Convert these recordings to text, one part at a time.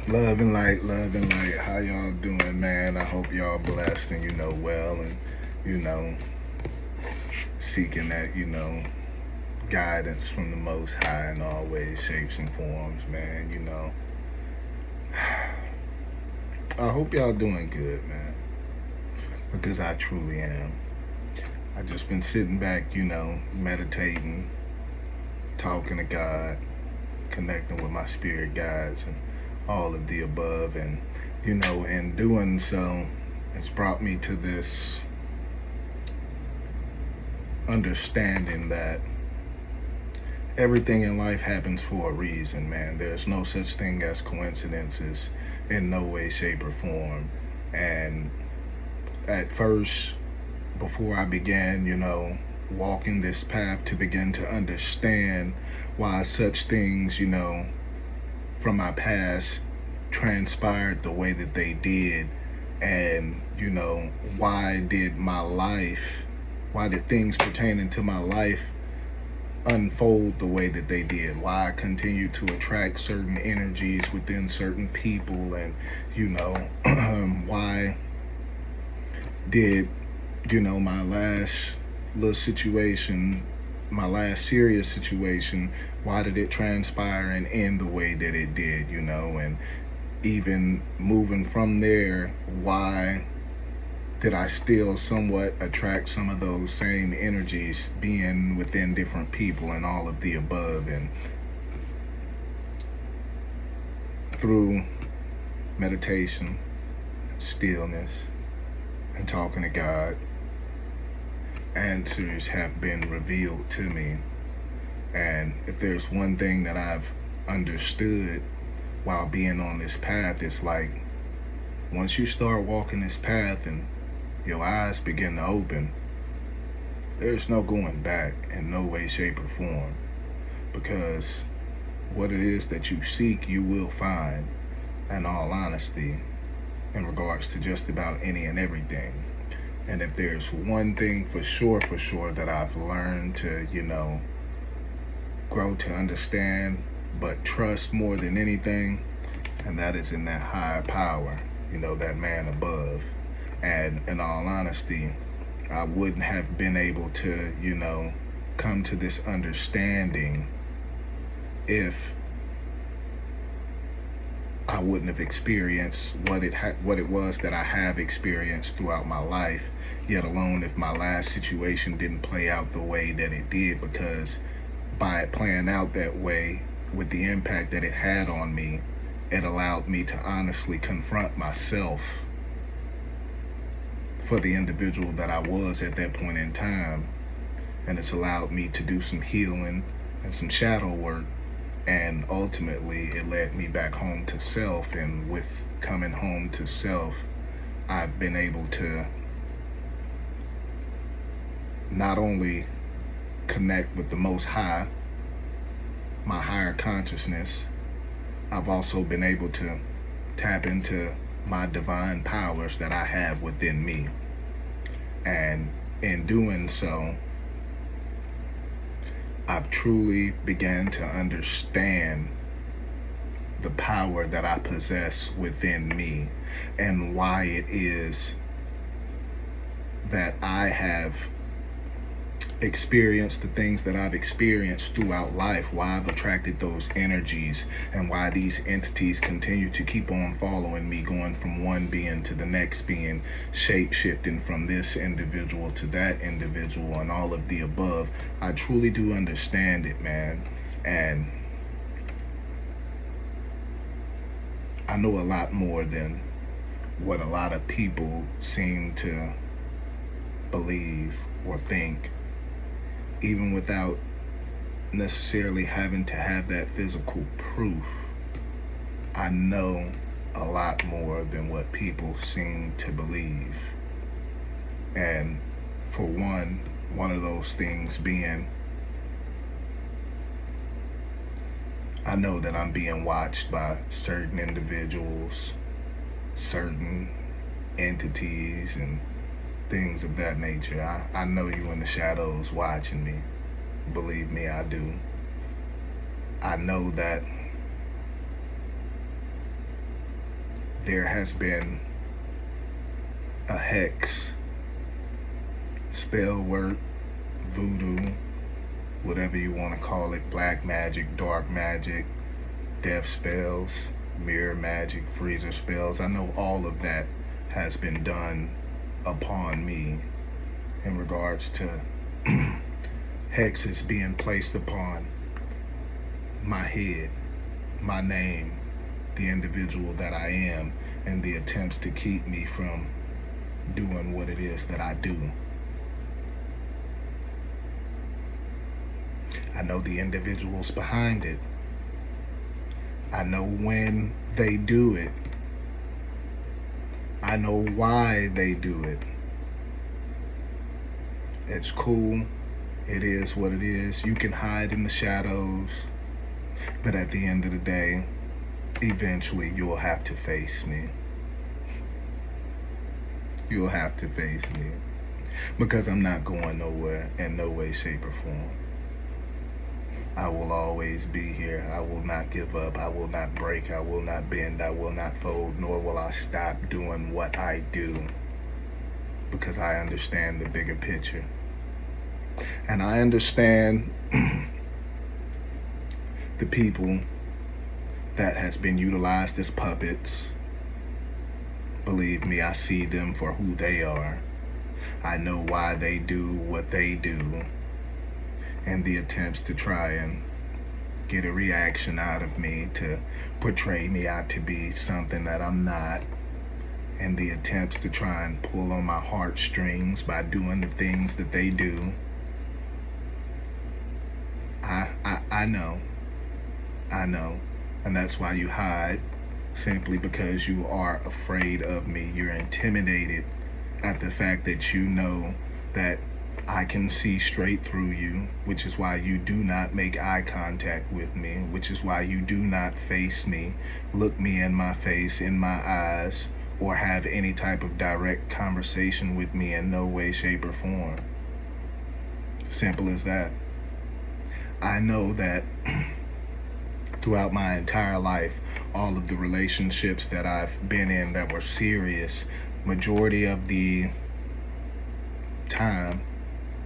Love and light. How y'all doing, man? I hope y'all blessed and well, and you know seeking that guidance from the Most High in all ways, shapes, and forms, man. I hope y'all doing good, man, because I truly am. I just been sitting back, meditating, talking to God, connecting with my spirit guides, and all of the above. And in doing so, it's brought me to this understanding that everything in life happens for a reason, man. There's no such thing as coincidences in no way, shape, or form. And at first, before I began, walking this path to begin to understand why such things, from my past transpired the way that they did, and why did things pertaining to my life unfold the way that they did, why I continue to attract certain energies within certain people, and why did my last little situation, my last serious situation, why did it transpire and end the way that it did, and even moving from there, why did I still somewhat attract some of those same energies being within different people, and all of the above. And through meditation, stillness, and talking to God, answers have been revealed to me. And if there's one thing that I've understood while being on this path, it's like, once you start walking this path and your eyes begin to open, there's no going back in no way, shape, or form. Because what it is that you seek, you will find, in all honesty, in regards to just about any and everything. And if there's one thing for sure that I've learned to, grow to understand, but trust more than anything, and that is in that higher power, that man above. And in all honesty, I wouldn't have been able to, come to this understanding if I wouldn't have experienced what it was that I have experienced throughout my life, yet alone if my last situation didn't play out the way that it did. Because by it playing out that way, with the impact that it had on me, it allowed me to honestly confront myself for the individual that I was at that point in time. And it's allowed me to do some healing and some shadow work. And ultimately, it led me back home to self. And with coming home to self, I've been able to not only connect with the Most High, my higher consciousness, I've also been able to tap into my divine powers that I have within me. And in doing so, I've truly began to understand the power that I possess within me, and why it is that I have experienced the things that I've experienced throughout life, why I've attracted those energies, and why these entities continue to keep on following me, going from one being to the next being, shape-shifting from this individual to that individual, and all of the above. I truly do understand it, man. And I know a lot more than what a lot of people seem to believe or think, even without necessarily having to have that physical proof. I know a lot more than what people seem to believe. And for one of those things being, I know that I'm being watched by certain individuals, certain entities, and things of that nature. I know you in the shadows watching me. Believe me, I do. I know that there has been a hex, spell work, voodoo, whatever you want to call it, black magic, dark magic, death spells, mirror magic, freezer spells. I know all of that has been done upon me in regards to hexes being placed upon my head, my name, the individual that I am, and the attempts to keep me from doing what it is that I do. I know the individuals behind it. I know when they do it. I know why they do it. It's cool. It is what it is. You can hide in the shadows, but at the end of the day, eventually you'll have to face me. You'll have to face me, because I'm not going nowhere in no way, shape, or form. I will always be here. I will not give up. I will not break. I will not bend. I will not fold, nor will I stop doing what I do, because I understand the bigger picture. And I understand the people that has been utilized as puppets. Believe me, I see them for who they are. I know why they do what they do, and the attempts to try and get a reaction out of me, to portray me out to be something that I'm not, and the attempts to try and pull on my heartstrings by doing the things that they do. I know, and that's why you hide, simply because you are afraid of me. You're intimidated at the fact that you know that I can see straight through you, which is why you do not make eye contact with me, which is why you do not face me, look me in my face, in my eyes, or have any type of direct conversation with me in no way, shape, or form. Simple as that. I know that throughout my entire life, all of the relationships that I've been in that were serious, majority of the time,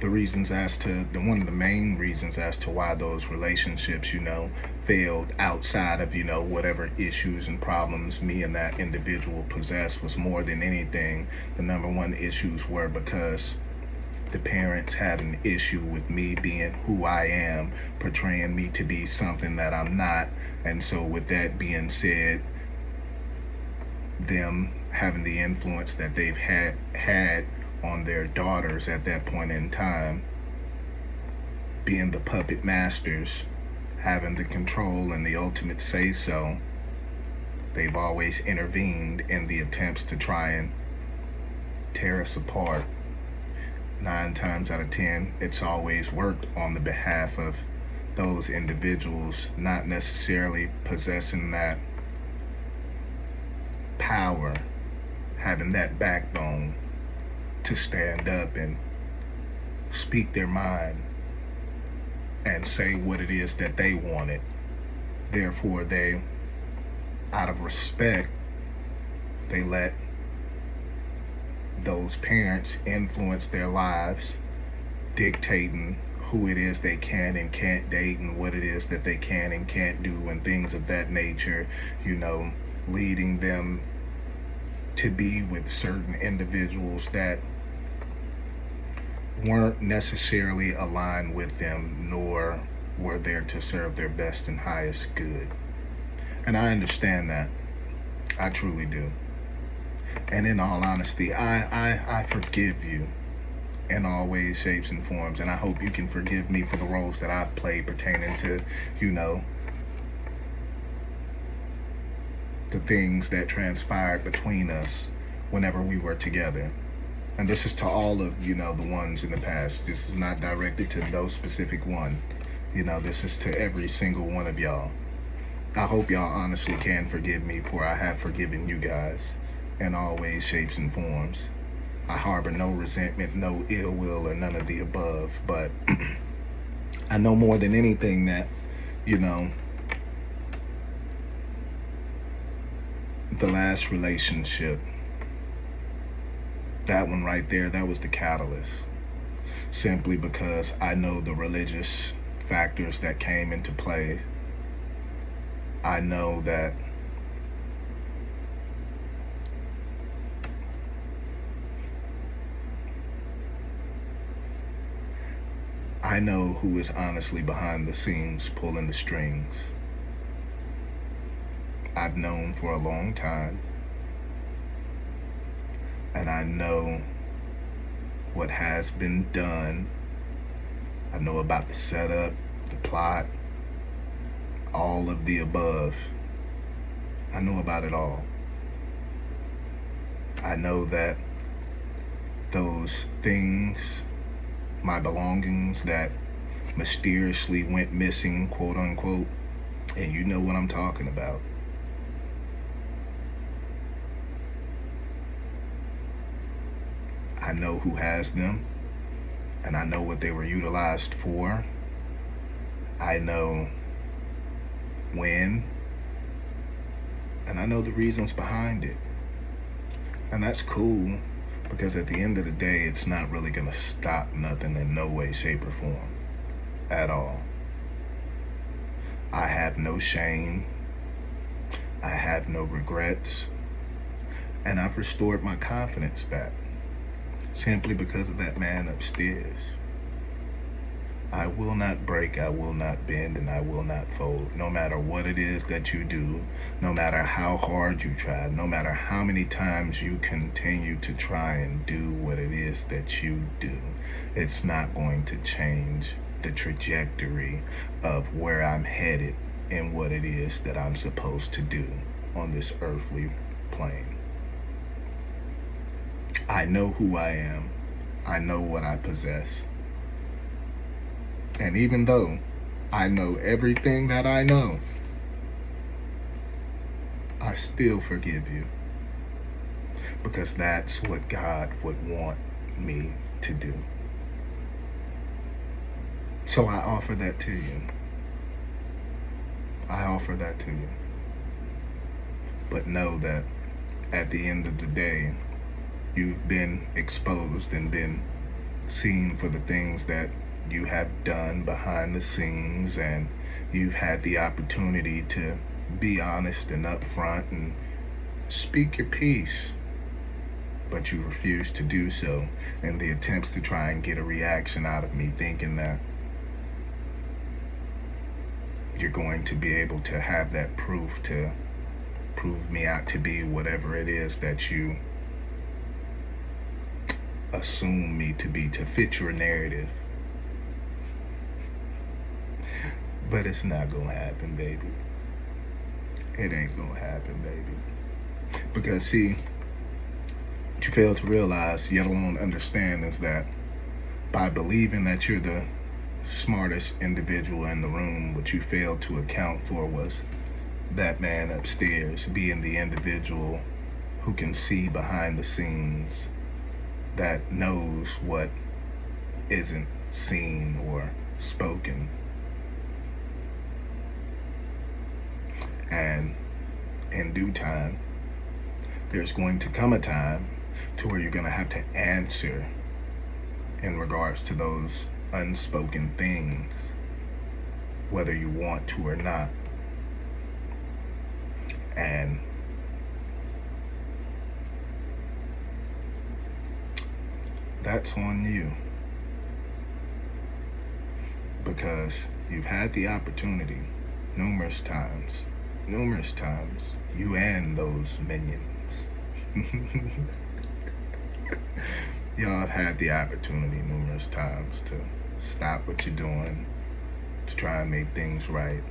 one of the main reasons as to why those relationships, failed outside of, whatever issues and problems me and that individual possessed, was more than anything, the number one issues were because the parents had an issue with me being who I am, portraying me to be something that I'm not. And so with that being said, them having the influence that they've had on their daughters at that point in time, being the puppet masters, having the control and the ultimate say-so, they've always intervened in the attempts to try and tear us apart. 9 times out of 10, it's always worked on the behalf of those individuals, not necessarily possessing that power, having that backbone to stand up and speak their mind and say what it is that they wanted. Therefore, they, out of respect, they let those parents influence their lives, dictating who it is they can and can't date, and what it is that they can and can't do, and things of that nature, leading them to be with certain individuals that weren't necessarily aligned with them, nor were there to serve their best and highest good. And I understand that. I truly do. And in all honesty, I forgive you in all ways, shapes, and forms. And I hope you can forgive me for the roles that I've played pertaining to, the things that transpired between us whenever we were together. And this is to all of, the ones in the past. This is not directed to no specific one. This is to every single one of y'all. I hope y'all honestly can forgive me, for I have forgiven you guys in all ways, shapes, and forms. I harbor no resentment, no ill will, or none of the above. But I know more than anything that, the last relationship, that one right there, that was the catalyst. Simply because I know the religious factors that came into play. I know that I know who is honestly behind the scenes pulling the strings. I've known for a long time, and I know what has been done. I know about the setup, the plot, all of the above. I know about it all. I know that those things, my belongings that mysteriously went missing, quote unquote, and you know what I'm talking about. I know who has them, and I know what they were utilized for. I know when, and I know the reasons behind it. And that's cool, because at the end of the day, it's not really gonna stop nothing in no way, shape, or form at all. I have no shame. I have no regrets. And I've restored my confidence back simply because of that man upstairs. I will not break, I will not bend, and I will not fold. No matter what it is that you do, no matter how hard you try, no matter how many times you continue to try and do what it is that you do, it's not going to change the trajectory of where I'm headed and what it is that I'm supposed to do on this earthly plane. I know who I am. I know what I possess. And even though I know everything that I know, I still forgive you. Because that's what God would want me to do. So I offer that to you. I offer that to you. But know that at the end of the day, you've been exposed and been seen for the things that you have done behind the scenes, and you've had the opportunity to be honest and upfront and speak your piece, but you refuse to do so in the attempts to try and get a reaction out of me, thinking that you're going to be able to have that proof to prove me out to be whatever it is that you assume me to be, to fit your narrative. But it's not gonna happen, baby. It ain't gonna happen, baby. Because see, what you fail to realize, yet alone understand, is that by believing that you're the smartest individual in the room, what you failed to account for was that man upstairs being the individual who can see behind the scenes, that knows what isn't seen or spoken. And in due time, there's going to come a time to where you're going to have to answer in regards to those unspoken things, whether you want to or not. And that's on you, because you've had the opportunity numerous times, you and those minions. Y'all have had the opportunity numerous times to stop what you're doing, to try and make things right.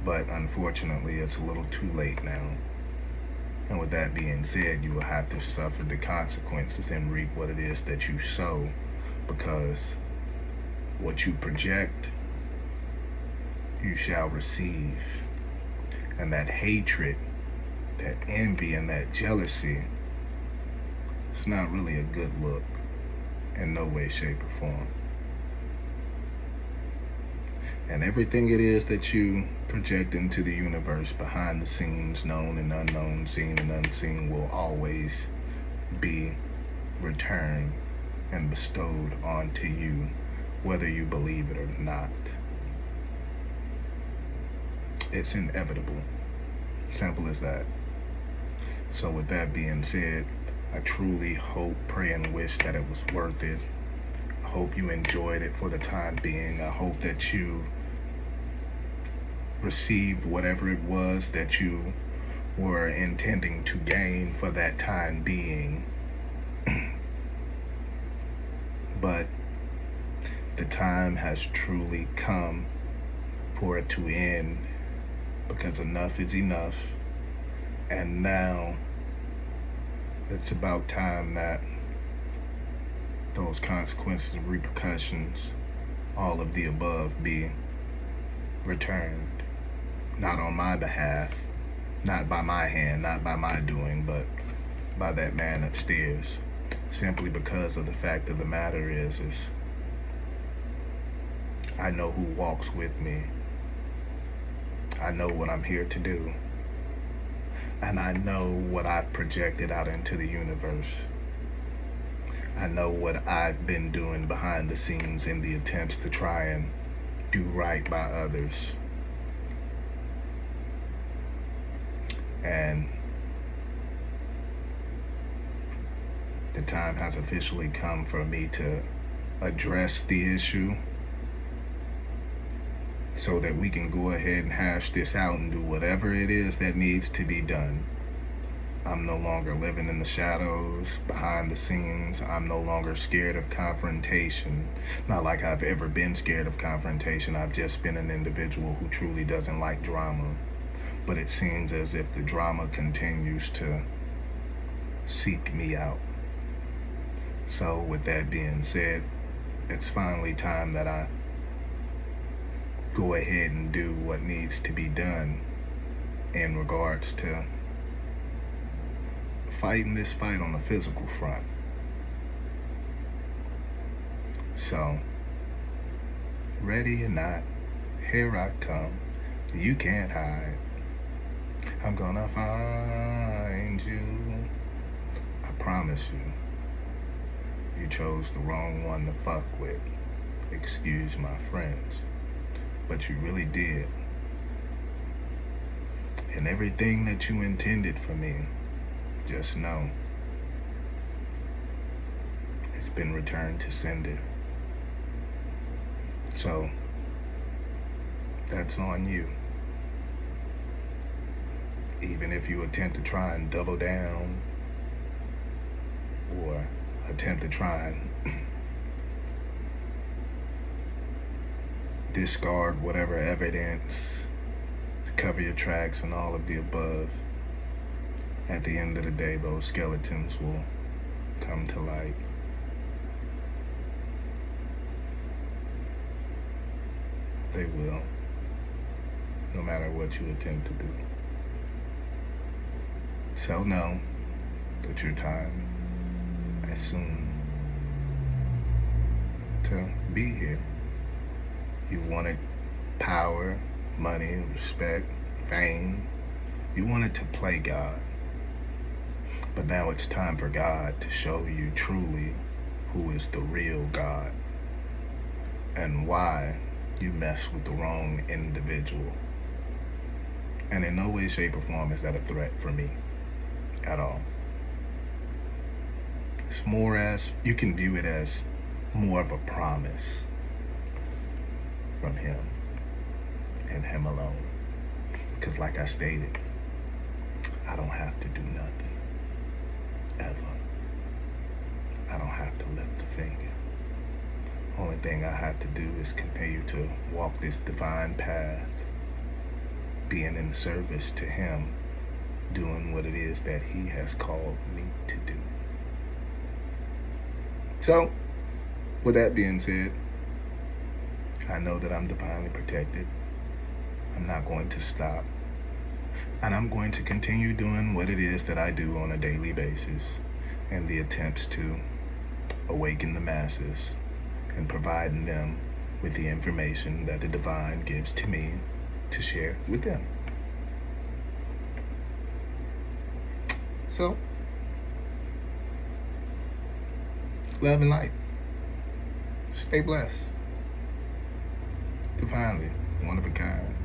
But unfortunately, it's a little too late now. And with that being said, you will have to suffer the consequences and reap what it is that you sow, because what you project, you shall receive. And that hatred, that envy, and that jealousy, it's not really a good look in no way, shape, or form. And everything it is that you project into the universe, behind the scenes, known and unknown, seen and unseen, will always be returned and bestowed onto you, whether you believe it or not. It's inevitable. Simple as that. So with that being said, I truly hope, pray, and wish that it was worth it. I hope you enjoyed it for the time being. I hope that you received whatever it was that you were intending to gain for that time being. But the time has truly come for it to end, because enough is enough. And now it's about time that those consequences and repercussions, all of the above, be returned. Not on my behalf, not by my hand, not by my doing, but by that man upstairs. Simply because of the fact of the matter is I know who walks with me. I know what I'm here to do. And I know what I've projected out into the universe. I know what I've been doing behind the scenes in the attempts to try and do right by others. And the time has officially come for me to address the issue so that we can go ahead and hash this out and do whatever it is that needs to be done. I'm no longer living in the shadows, behind the scenes. I'm no longer scared of confrontation. Not like I've ever been scared of confrontation. I've just been an individual who truly doesn't like drama. But it seems as if the drama continues to seek me out. So with that being said, it's finally time that I go ahead and do what needs to be done in regards to fighting this fight on the physical front. So, ready or not, here I come. You can't hide. I'm gonna find you. I promise you. You chose the wrong one to fuck with. Excuse my French. But you really did. And everything that you intended for me, just know, it's been returned to sender. So, that's on you. Even if you attempt to try and double down, or attempt to try and discard whatever evidence to cover your tracks and all of the above, at the end of the day, those skeletons will come to light. They will, no matter what you attempt to do. So know that your time is soon to be here. You wanted power, money, respect, fame. You wanted to play God. But now it's time for God to show you truly who is the real God and why you mess with the wrong individual. And in no way, shape, or form is that a threat for me at all. It's more as, you can view it as more of a promise from him and him alone. Because like I stated, I don't have to do nothing. Ever. I don't have to lift a finger. Only thing I have to do is continue to walk this divine path, being in service to him, doing what it is that he has called me to do. So, with that being said, I know that I'm divinely protected. I'm not going to stop. And I'm going to continue doing what it is that I do on a daily basis in the attempts to awaken the masses and providing them with the information that the divine gives to me to share with them. So, love and light. Stay blessed. Divinely, one of a kind.